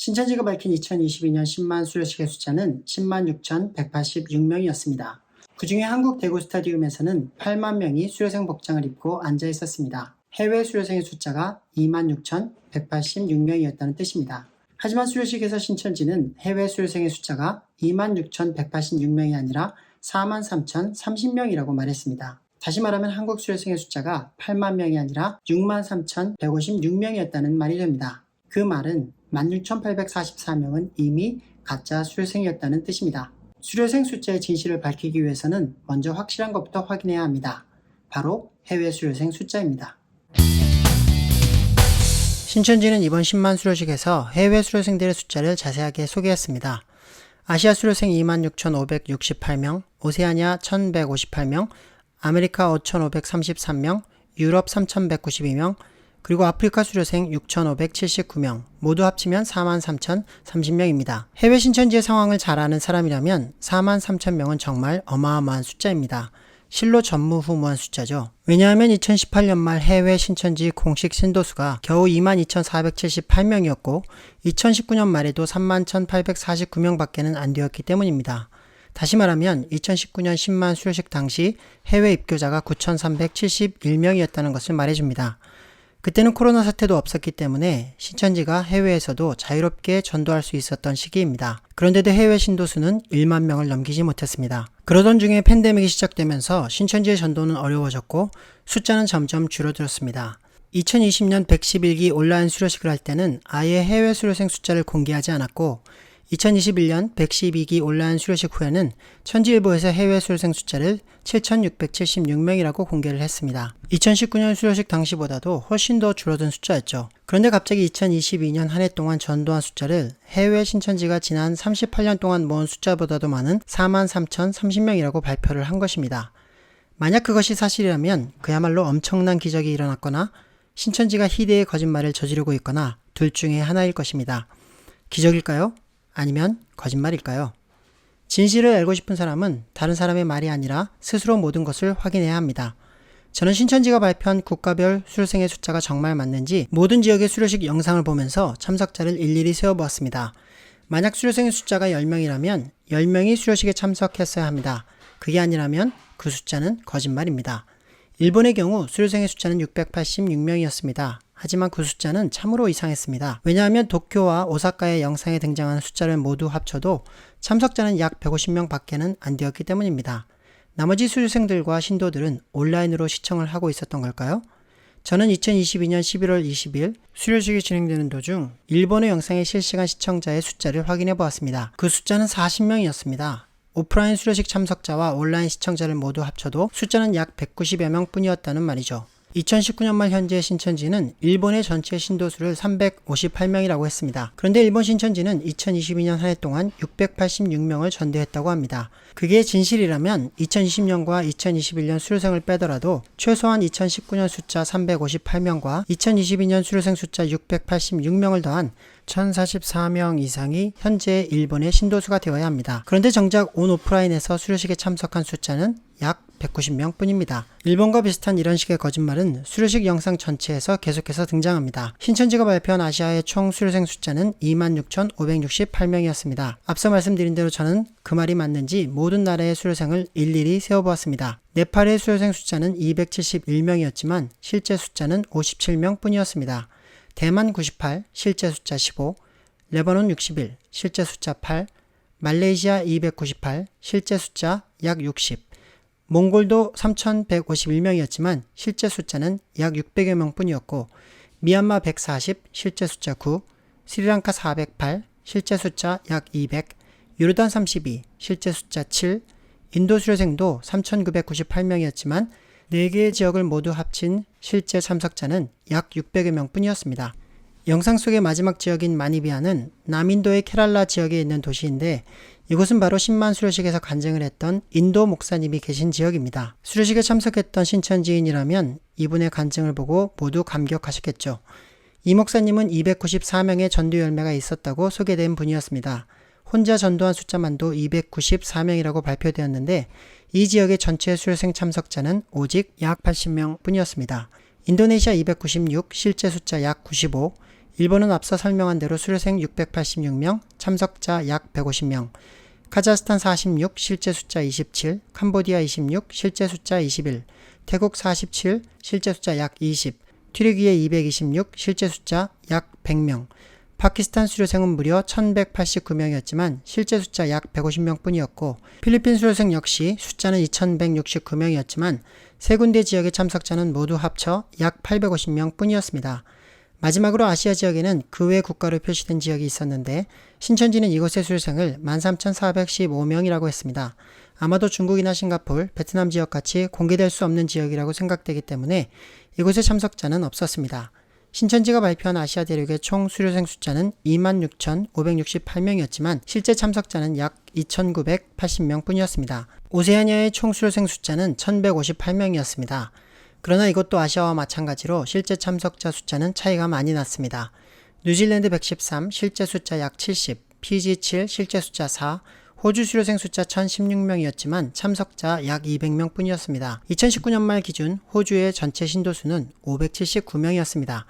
신천지가 밝힌 2022년 10만 수료식의 숫자는 10만 6,186명이었습니다. 그 중에 한국 대구 스타디움에서는 8만 명이 수료생 복장을 입고 앉아 있었습니다. 해외 수료생의 숫자가 2만 6,186명이었다는 뜻입니다. 하지만 수료식에서 신천지는 해외 수료생의 숫자가 2만 6,186명이 아니라 4만 3,030명이라고 말했습니다. 다시 말하면 한국 수료생의 숫자가 8만 명이 아니라 6만 3,156명이었다는 말이 됩니다. 그 말은 16,844명은 이미 가짜 수료생이었다는 뜻입니다. 수료생 숫자의 진실을 밝히기 위해서는 먼저 확실한 것부터 확인해야 합니다. 바로 해외 수료생 숫자입니다. 신천지는 이번 10만 수료식에서 해외 수료생들의 숫자를 자세하게 소개했습니다. 아시아 수료생 26,568명, 오세아니아 1,158명, 아메리카 5,533명, 유럽 3,192명, 그리고 아프리카 수료생 6,579명, 모두 합치면 43,030명입니다. 해외 신천지의 상황을 잘 아는 사람이라면 43,000명은 정말 어마어마한 숫자입니다. 실로 전무후무한 숫자죠. 왜냐하면 2018년 말 해외 신천지 공식 신도수가 겨우 22,478명이었고 2019년 말에도 31,849명 밖에는 안 되었기 때문입니다. 다시 말하면 2019년 10만 수료식 당시 해외 입교자가 9,371명이었다는 것을 말해줍니다. 그때는 코로나 사태도 없었기 때문에 신천지가 해외에서도 자유롭게 전도할 수 있었던 시기입니다. 그런데도 해외 신도수는 1만 명을 넘기지 못했습니다. 그러던 중에 팬데믹이 시작되면서 신천지의 전도는 어려워졌고 숫자는 점점 줄어들었습니다. 2020년 111기 온라인 수료식을 할 때는 아예 해외 수료생 숫자를 공개하지 않았고 2021년 112기 온라인 수료식 후에는 천지일보에서 해외 수료생 숫자를 7,676명이라고 공개를 했습니다. 2019년 수료식 당시보다도 훨씬 더 줄어든 숫자였죠. 그런데 갑자기 2022년 한 해 동안 전도한 숫자를 해외 신천지가 지난 38년 동안 모은 숫자보다도 많은 43,030명이라고 발표를 한 것입니다. 만약 그것이 사실이라면 그야말로 엄청난 기적이 일어났거나 신천지가 희대의 거짓말을 저지르고 있거나 둘 중에 하나일 것입니다. 기적일까요? 아니면 거짓말일까요? 진실을 알고 싶은 사람은 다른 사람의 말이 아니라 스스로 모든 것을 확인해야 합니다. 저는 신천지가 발표한 국가별 수료생의 숫자가 정말 맞는지 모든 지역의 수료식 영상을 보면서 참석자를 일일이 세어보았습니다. 만약 수료생의 숫자가 10명이라면 10명이 수료식에 참석했어야 합니다. 그게 아니라면 그 숫자는 거짓말입니다. 일본의 경우 수료생의 숫자는 686명이었습니다. 하지만 그 숫자는 참으로 이상했습니다. 왜냐하면 도쿄와 오사카의 영상에 등장하는 숫자를 모두 합쳐도 참석자는 약 150명 밖에는 안 되었기 때문입니다. 나머지 수료생들과 신도들은 온라인으로 시청을 하고 있었던 걸까요? 저는 2022년 11월 20일 수료식이 진행되는 도중 일본의 영상의 실시간 시청자의 숫자를 확인해 보았습니다. 그 숫자는 40명이었습니다. 오프라인 수료식 참석자와 온라인 시청자를 모두 합쳐도 숫자는 약 190여 명 뿐이었다는 말이죠. 2019년 말 현재 신천지는 일본의 전체 신도수를 358명이라고 했습니다. 그런데 일본 신천지는 2022년 한 해 동안 686명을 전도했다고 합니다. 그게 진실이라면 2020년과 2021년 수료생을 빼더라도 최소한 2019년 숫자 358명과 2022년 수료생 숫자 686명을 더한 1044명 이상이 현재 일본의 신도수가 되어야 합니다. 그런데 정작 온 오프라인에서 수료식에 참석한 숫자는 약 190명 뿐입니다. 일본과 비슷한 이런 식의 거짓말은 수료식 영상 전체에서 계속해서 등장합니다. 신천지가 발표한 아시아의 총 수료생 숫자는 26,568명이었습니다. 앞서 말씀드린 대로 저는 그 말이 맞는지 모든 나라의 수료생을 일일이 세어보았습니다. 네팔의 수료생 숫자는 271명이었지만 실제 숫자는 57명 뿐이었습니다. 대만 98, 실제 숫자 15, 레바논 61, 실제 숫자 8, 말레이시아 298, 실제 숫자 약 60, 몽골도 3,151명이었지만 실제 숫자는 약 600여 명 뿐이었고 미얀마 140, 실제 숫자 9, 스리랑카 408, 실제 숫자 약 200, 요르단 32, 실제 숫자 7, 인도 수료생도 3,998명이었지만 4개의 지역을 모두 합친 실제 참석자는 약 600여 명 뿐이었습니다. 영상 속의 마지막 지역인 마니비아는 남인도의 케랄라 지역에 있는 도시인데 이곳은 바로 10만 수료식에서 간증을 했던 인도 목사님이 계신 지역입니다. 수료식에 참석했던 신천지인이라면 이분의 간증을 보고 모두 감격하셨겠죠. 이 목사님은 294명의 전도 열매가 있었다고 소개된 분이었습니다. 혼자 전도한 숫자만도 294명이라고 발표되었는데 이 지역의 전체 수료생 참석자는 오직 약 80명 뿐이었습니다. 인도네시아 296, 실제 숫자 약 95, 일본은 앞서 설명한 대로 수료생 686명, 참석자 약 150명, 카자흐스탄 46, 실제 숫자 27, 캄보디아 26, 실제 숫자 21, 태국 47, 실제 숫자 약 20, 튀르기예 226, 실제 숫자 약 100명, 파키스탄 수료생은 무려 1189명이었지만 실제 숫자 약 150명 뿐이었고, 필리핀 수료생 역시 숫자는 2169명이었지만 세 군데 지역의 참석자는 모두 합쳐 약 850명 뿐이었습니다. 마지막으로 아시아 지역에는 그 외 국가로 표시된 지역이 있었는데 신천지는 이곳의 수료생을 13,415명이라고 했습니다. 아마도 중국이나 싱가폴, 베트남 지역같이 공개될 수 없는 지역이라고 생각되기 때문에 이곳의 참석자는 없었습니다. 신천지가 발표한 아시아 대륙의 총 수료생 숫자는 26,568명이었지만 실제 참석자는 약 2,980명 뿐이었습니다. 오세아니아의 총 수료생 숫자는 1,158명이었습니다. 그러나 이것도 아시아와 마찬가지로 실제 참석자 숫자는 차이가 많이 났습니다. 뉴질랜드 113, 실제 숫자 약 70, 피지 7, 실제 숫자 4, 호주 수료생 숫자 1,016명이었지만 참석자 약 200명 뿐이었습니다. 2019년 말 기준 호주의 전체 신도수는 579명이었습니다.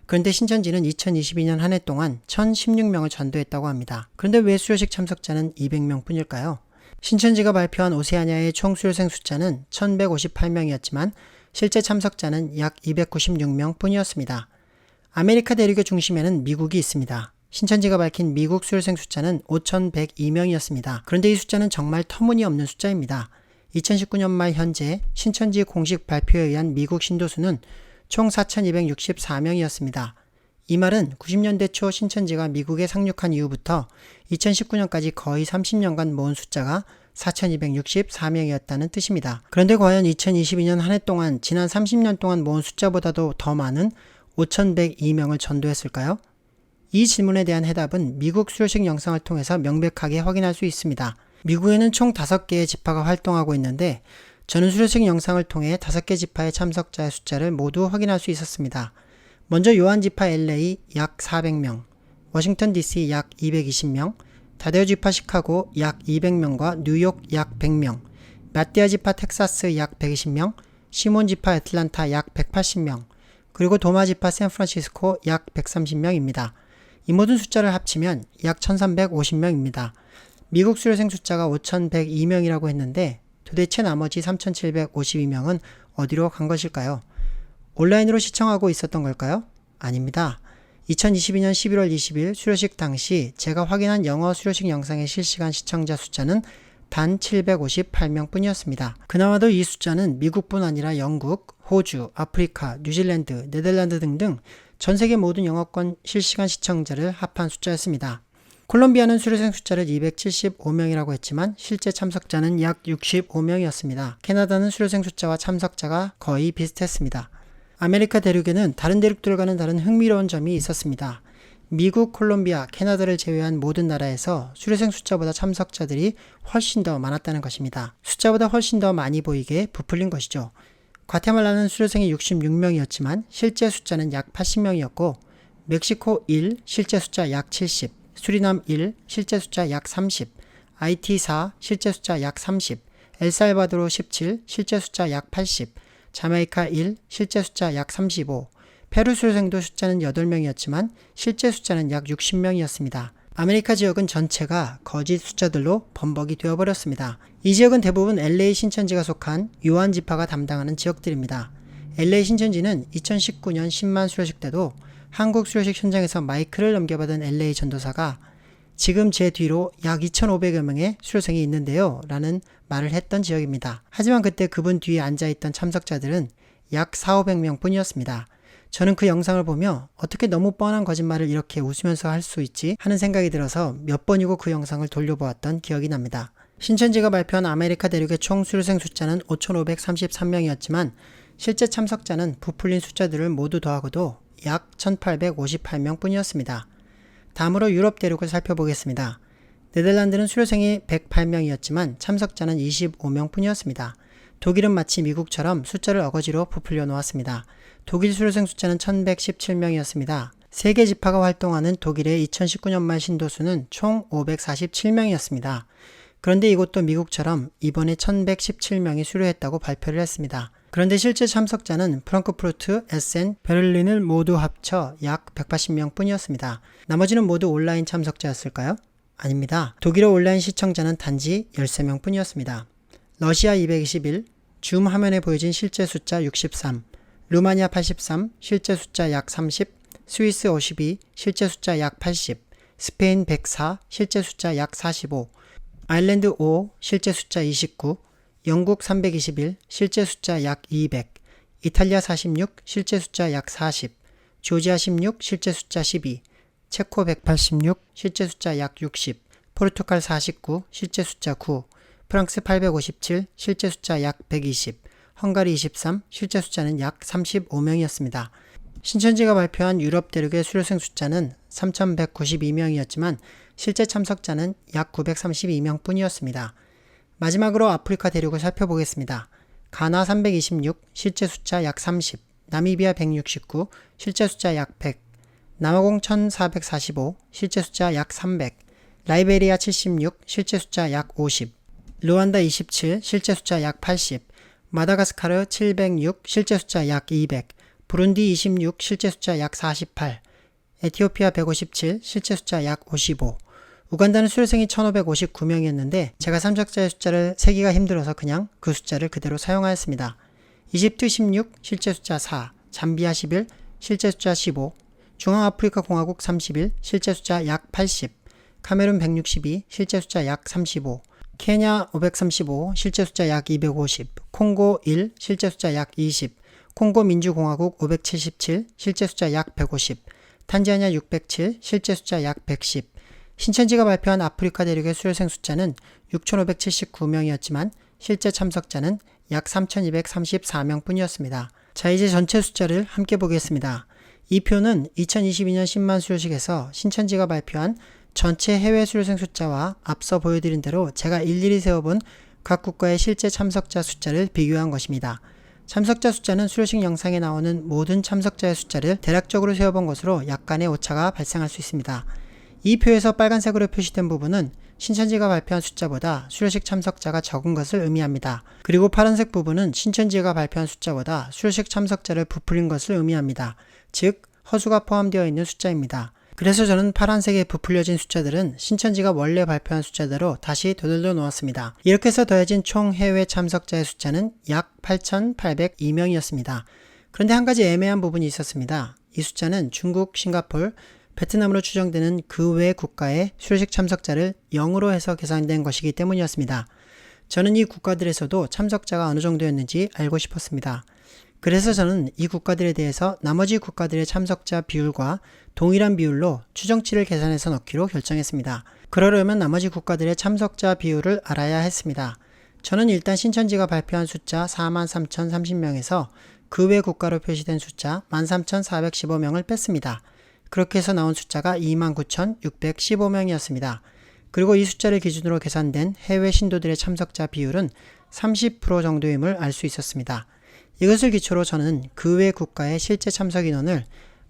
그런데 신천지는 2022년 한 해 동안 1,016명을 전도했다고 합니다. 그런데 왜 수료식 참석자는 200명 뿐일까요? 신천지가 발표한 오세아니아의 총 수료생 숫자는 1,158명이었지만 실제 참석자는 약 296명 뿐이었습니다. 아메리카 대륙의 중심에는 미국이 있습니다. 신천지가 밝힌 미국 수료생 숫자는 5,102명이었습니다. 그런데 이 숫자는 정말 터무니없는 숫자입니다. 2019년 말 현재 신천지 공식 발표에 의한 미국 신도수는 총 4,264명이었습니다. 이 말은 90년대 초 신천지가 미국에 상륙한 이후부터 2019년까지 거의 30년간 모은 숫자가 4,264명이었다는 뜻입니다. 그런데 과연 2022년 한 해 동안 지난 30년 동안 모은 숫자보다도 더 많은 5,102명을 전도했을까요? 이 질문에 대한 해답은 미국 수료식 영상을 통해서 명백하게 확인할 수 있습니다. 미국에는 총 5개의 지파가 활동하고 있는데 저는 수료식 영상을 통해 5개 지파의 참석자의 숫자를 모두 확인할 수 있었습니다. 먼저 요한지파 LA 약 400명, 워싱턴 DC 약 220명, 다데오 지파 시카고 약 200명과 뉴욕 약 100명, 마띠아 지파 텍사스 약 120명, 시몬 지파 애틀란타 약 180명, 그리고 도마 지파 샌프란시스코 약 130명입니다. 이 모든 숫자를 합치면 약 1350명입니다. 미국 수료생 숫자가 5102명이라고 했는데 도대체 나머지 3752명은 어디로 간 것일까요? 온라인으로 시청하고 있었던 걸까요? 아닙니다. 2022년 11월 20일 수료식 당시 제가 확인한 영어 수료식 영상의 실시간 시청자 숫자는 단 758명 뿐이었습니다. 그나마도 이 숫자는 미국뿐 아니라 영국, 호주, 아프리카, 뉴질랜드, 네덜란드 등등 전 세계 모든 영어권 실시간 시청자를 합한 숫자였습니다. 콜롬비아는 수료생 숫자를 275명이라고 했지만 실제 참석자는 약 65명이었습니다. 캐나다는 수료생 숫자와 참석자가 거의 비슷했습니다. 아메리카 대륙에는 다른 대륙들과는 다른 흥미로운 점이 있었습니다. 미국, 콜롬비아, 캐나다를 제외한 모든 나라에서 수료생 숫자보다 참석자들이 훨씬 더 많았다는 것입니다. 숫자보다 훨씬 더 많이 보이게 부풀린 것이죠. 과테말라는 수료생이 66명이었지만 실제 숫자는 약 80명이었고 멕시코 1, 실제 숫자 약 70, 수리남 1, 실제 숫자 약 30, IT 4, 실제 숫자 약 30, 엘살바도르 17, 실제 숫자 약 80, 자메이카 1, 실제 숫자 약 35, 페루 수료생도 숫자는 8명이었지만 실제 숫자는 약 60명이었습니다. 아메리카 지역은 전체가 거짓 숫자들로 범벅이 되어버렸습니다. 이 지역은 대부분 LA 신천지가 속한 요한 지파가 담당하는 지역들입니다. LA 신천지는 2019년 10만 수료식 때도 한국 수료식 현장에서 마이크를 넘겨받은 LA 전도사가 지금 제 뒤로 약 2,500여 명의 수료생이 있는데요 라는 말을 했던 지역입니다. 하지만 그때 그분 뒤에 앉아있던 참석자들은 약 4,500명 뿐이었습니다. 저는 그 영상을 보며 어떻게 너무 뻔한 거짓말을 이렇게 웃으면서 할 수 있지 하는 생각이 들어서 몇 번이고 그 영상을 돌려보았던 기억이 납니다. 신천지가 발표한 아메리카 대륙의 총 수료생 숫자는 5,533명이었지만 실제 참석자는 부풀린 숫자들을 모두 더하고도 약 1,858명 뿐이었습니다. 다음으로 유럽 대륙을 살펴보겠습니다. 네덜란드는 수료생이 108명이었지만 참석자는 25명 뿐이었습니다. 독일은 마치 미국처럼 숫자를 어거지로 부풀려 놓았습니다. 독일 수료생 숫자는 1,117명이었습니다. 세계 지파가 활동하는 독일의 2019년 말 신도수는 총 547명이었습니다. 그런데 이곳도 미국처럼 이번에 1,117명이 수료했다고 발표를 했습니다. 그런데 실제 참석자는 프랑크푸르트, 에센, 베를린을 모두 합쳐 약 180명 뿐이었습니다. 나머지는 모두 온라인 참석자였을까요? 아닙니다. 독일어 온라인 시청자는 단지 13명 뿐이었습니다. 러시아 221, 줌 화면에 보여진 실제 숫자 63, 루마니아 83, 실제 숫자 약 30, 스위스 52, 실제 숫자 약 80, 스페인 104, 실제 숫자 약 45, 아일랜드 5, 실제 숫자 29, 영국 321, 실제 숫자 약 200, 이탈리아 46, 실제 숫자 약 40, 조지아 16, 실제 숫자 12, 체코 186, 실제 숫자 약 60, 포르투갈 49, 실제 숫자 9, 프랑스 857, 실제 숫자 약 120, 헝가리 23, 실제 숫자는 약 35명이었습니다. 신천지가 발표한 유럽 대륙의 수료생 숫자는 3,192명이었지만 실제 참석자는 약 932명 뿐이었습니다. 마지막으로 아프리카 대륙을 살펴보겠습니다. 가나 326, 실제 숫자 약 30, 나미비아 169, 실제 숫자 약 100, 남아공 1445, 실제 숫자 약 300, 라이베리아 76, 실제 숫자 약 50, 루안다 27, 실제 숫자 약 80, 마다가스카르 706, 실제 숫자 약 200, 부룬디 26, 실제 숫자 약 48, 에티오피아 157, 실제 숫자 약 55, 우간다는 수료생이 1559명이었는데 제가 참석자의 숫자를 세기가 힘들어서 그냥 그 숫자를 그대로 사용하였습니다. 이집트 16, 실제 숫자 4, 잠비아 11, 실제 숫자 15, 중앙아프리카 공화국 31, 실제 숫자 약 80, 카메룬 162, 실제 숫자 약 35, 케냐 535, 실제 숫자 약 250, 콩고 1, 실제 숫자 약 20, 콩고 민주공화국 577, 실제 숫자 약 150, 탄자니아 607, 실제 숫자 약 110, 신천지가 발표한 아프리카 대륙의 수료생 숫자는 6,579명이었지만 실제 참석자는 약 3,234명 뿐이었습니다. 자, 이제 전체 숫자를 함께 보겠습니다. 이 표는 2022년 10만 수료식에서 신천지가 발표한 전체 해외 수료생 숫자와 앞서 보여드린 대로 제가 일일이 세워본 각 국가의 실제 참석자 숫자를 비교한 것입니다. 참석자 숫자는 수료식 영상에 나오는 모든 참석자의 숫자를 대략적으로 세워본 것으로 약간의 오차가 발생할 수 있습니다. 이 표에서 빨간색으로 표시된 부분은 신천지가 발표한 숫자보다 수료식 참석자가 적은 것을 의미합니다. 그리고 파란색 부분은 신천지가 발표한 숫자보다 수료식 참석자를 부풀린 것을 의미합니다. 즉, 허수가 포함되어 있는 숫자입니다. 그래서 저는 파란색에 부풀려진 숫자들은 신천지가 원래 발표한 숫자대로 다시 되돌려 놓았습니다. 이렇게 해서 더해진 총 해외 참석자의 숫자는 약 8,802명이었습니다. 그런데 한 가지 애매한 부분이 있었습니다. 이 숫자는 중국, 싱가폴, 베트남으로 추정되는 그 외 국가의 수료식 참석자를 0으로 해서 계산된 것이기 때문이었습니다. 저는 이 국가들에서도 참석자가 어느 정도였는지 알고 싶었습니다. 그래서 저는 이 국가들에 대해서 나머지 국가들의 참석자 비율과 동일한 비율로 추정치를 계산해서 넣기로 결정했습니다. 그러려면 나머지 국가들의 참석자 비율을 알아야 했습니다. 저는 일단 신천지가 발표한 숫자 43,030명에서 그 외 국가로 표시된 숫자 13,415명을 뺐습니다. 그렇게 해서 나온 숫자가 29,615명이었습니다. 그리고 이 숫자를 기준으로 계산된 해외 신도들의 참석자 비율은 30% 정도임을 알 수 있었습니다. 이것을 기초로 저는 그 외 국가의 실제 참석 인원을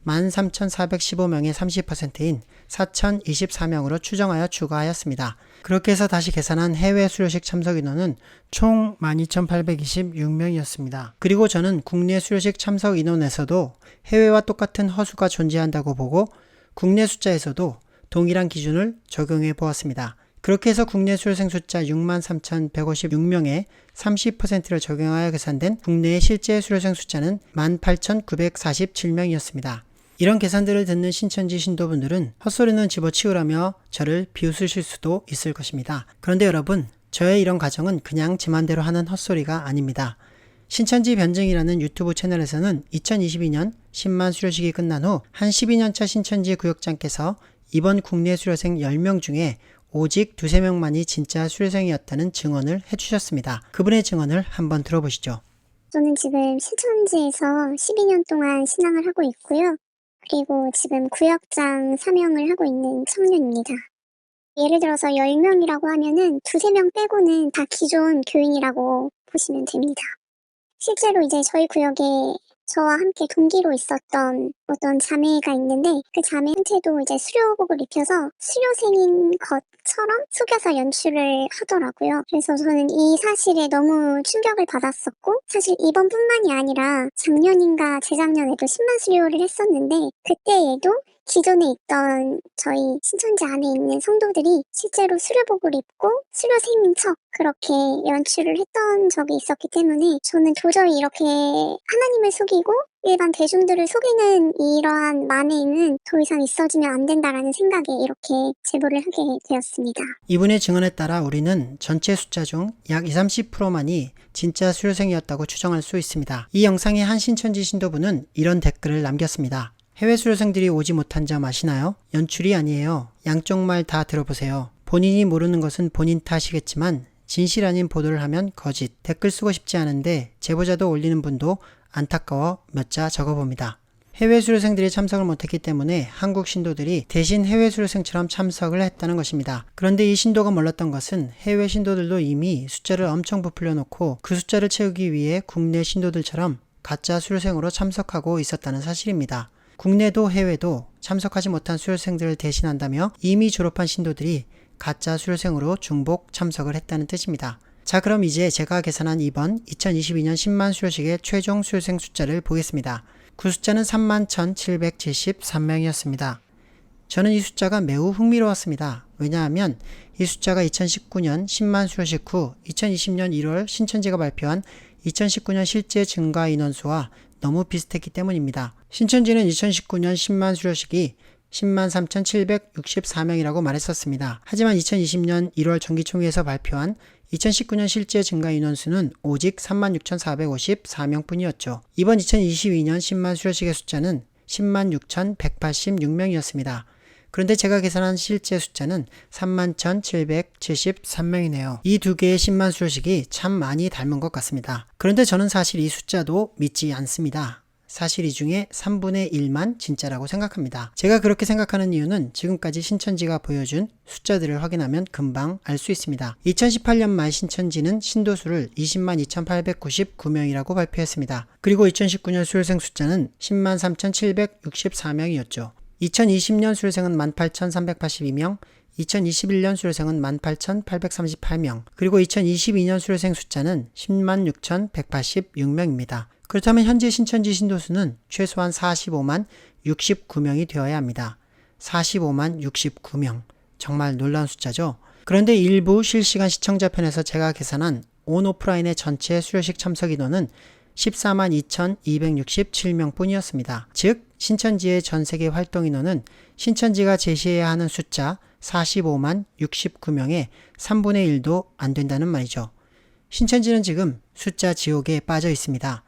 13,415명의 30%인 4,024명으로 추정하여 추가하였습니다. 그렇게 해서 다시 계산한 해외 수료식 참석 인원은 총 12,826명이었습니다. 그리고 저는 국내 수료식 참석 인원에서도 해외와 똑같은 허수가 존재한다고 보고 국내 숫자에서도 동일한 기준을 적용해 보았습니다. 그렇게 해서 국내 수료생 숫자 63,156명에 30%를 적용하여 계산된 국내의 실제 수료생 숫자는 18,947명이었습니다. 이런 계산들을 듣는 신천지 신도분들은 헛소리는 집어치우라며 저를 비웃으실 수도 있을 것입니다. 그런데 여러분, 저의 이런 가정은 그냥 제 맘대로 하는 헛소리가 아닙니다. 신천지 변증이라는 유튜브 채널에서는 2022년 10만 수료식이 끝난 후 한 12년차 신천지 구역장께서 이번 국내 수료생 10명 중에 오직 2~3명만이 진짜 수료생이었다는 증언을 해주셨습니다. 그분의 증언을 한번 들어보시죠. 저는 지금 신천지에서 12년 동안 신앙을 하고 있고요. 그리고 지금 구역장 사명을 하고 있는 청년입니다. 예를 들어서 10명이라고 하면은 2~3명 빼고는 다 기존 교인이라고 보시면 됩니다. 실제로 이제 저희 구역에 저와 함께 동기로 있었던 어떤 자매가 있는데 그 자매한테도 이제 수료복을 입혀서 수료생인 것처럼 속여서 연출을 하더라고요. 그래서 저는 이 사실에 너무 충격을 받았었고, 사실 이번뿐만이 아니라 작년인가 재작년에도 10만 수료를 했었는데 그때에도 기존에 있던 저희 신천지 안에 있는 성도들이 실제로 수료복을 입고 수료생인 척 그렇게 연출을 했던 적이 있었기 때문에 저는 도저히 이렇게 하나님을 속이고 일반 대중들을 속이는 이러한 만행은 더 이상 있어지면 안 된다라는 생각에 이렇게 제보를 하게 되었습니다. 이분의 증언에 따라 우리는 전체 숫자 중 약 20-30%만이 진짜 수료생이었다고 추정할 수 있습니다. 이 영상의 한 신천지 신도분은 이런 댓글을 남겼습니다. 해외 수료생들이 오지 못한 점 아시나요? 연출이 아니에요. 양쪽 말 다 들어보세요. 본인이 모르는 것은 본인 탓이겠지만 진실 아닌 보도를 하면 거짓. 댓글 쓰고 싶지 않은데 제보자도 올리는 분도 안타까워 몇 자 적어봅니다. 해외 수료생들이 참석을 못했기 때문에 한국 신도들이 대신 해외 수료생처럼 참석을 했다는 것입니다. 그런데 이 신도가 몰랐던 것은 해외 신도들도 이미 숫자를 엄청 부풀려 놓고 그 숫자를 채우기 위해 국내 신도들처럼 가짜 수료생으로 참석하고 있었다는 사실입니다. 국내도 해외도 참석하지 못한 수료생들을 대신한다며 이미 졸업한 신도들이 가짜 수료생으로 중복 참석을 했다는 뜻입니다. 자, 그럼 이제 제가 계산한 이번 2022년 10만 수료식의 최종 수료생 숫자를 보겠습니다. 그 숫자는 31,773명이었습니다. 저는 이 숫자가 매우 흥미로웠습니다. 왜냐하면 이 숫자가 2019년 10만 수료식 후 2020년 1월 신천지가 발표한 2019년 실제 증가 인원수와 너무 비슷했기 때문입니다. 신천지는 2019년 10만 수료식이 10만 3,764명이라고 말했었습니다. 하지만 2020년 1월 정기총회에서 발표한 2019년 실제 증가 인원수는 오직 36,454명 뿐이었죠. 이번 2022년 10만 수료식의 숫자는 10만 6,186명이었습니다. 그런데 제가 계산한 실제 숫자는 31,773명이네요. 이 두 개의 10만 수료식이 참 많이 닮은 것 같습니다. 그런데 저는 사실 이 숫자도 믿지 않습니다. 사실 이 중에 3분의 1만 진짜라고 생각합니다. 제가 그렇게 생각하는 이유는 지금까지 신천지가 보여준 숫자들을 확인하면 금방 알 수 있습니다. 2018년 말 신천지는 신도수를 20만 2,899명이라고 발표했습니다. 그리고 2019년 수료생 숫자는 10만 3,764명이었죠. 2020년 수료생은 18,382명, 2021년 수료생은 18,838명, 그리고 2022년 수료생 숫자는 10만 6,186명입니다. 그렇다면 현재 신천지 신도수는 최소한 45만 69명이 되어야 합니다. 45만 69명. 정말 놀라운 숫자죠? 그런데 일부 실시간 시청자 편에서 제가 계산한 온 오프라인의 전체 수료식 참석 인원은 14만 2,267명 뿐이었습니다. 즉, 신천지의 전세계 활동 인원은 신천지가 제시해야 하는 숫자 45만 69명의 3분의 1도 안 된다는 말이죠. 신천지는 지금 숫자 지옥에 빠져 있습니다.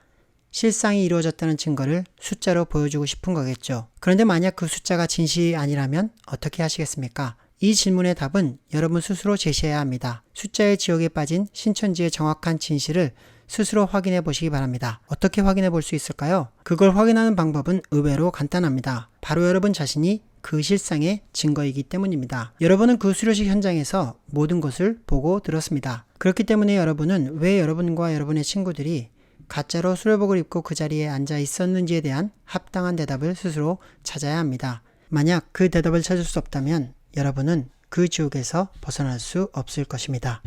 실상이 이루어졌다는 증거를 숫자로 보여주고 싶은 거겠죠. 그런데 만약 그 숫자가 진실이 아니라면 어떻게 하시겠습니까? 이 질문의 답은 여러분 스스로 제시해야 합니다. 숫자의 지옥에 빠진 신천지의 정확한 진실을 스스로 확인해 보시기 바랍니다. 어떻게 확인해 볼 수 있을까요? 그걸 확인하는 방법은 의외로 간단합니다. 바로 여러분 자신이 그 실상의 증거이기 때문입니다. 여러분은 그 수료식 현장에서 모든 것을 보고 들었습니다. 그렇기 때문에 여러분은 왜 여러분과 여러분의 친구들이 가짜로 수료복을 입고 그 자리에 앉아 있었는지에 대한 합당한 대답을 스스로 찾아야 합니다. 만약 그 대답을 찾을 수 없다면 여러분은 그 지옥에서 벗어날 수 없을 것입니다.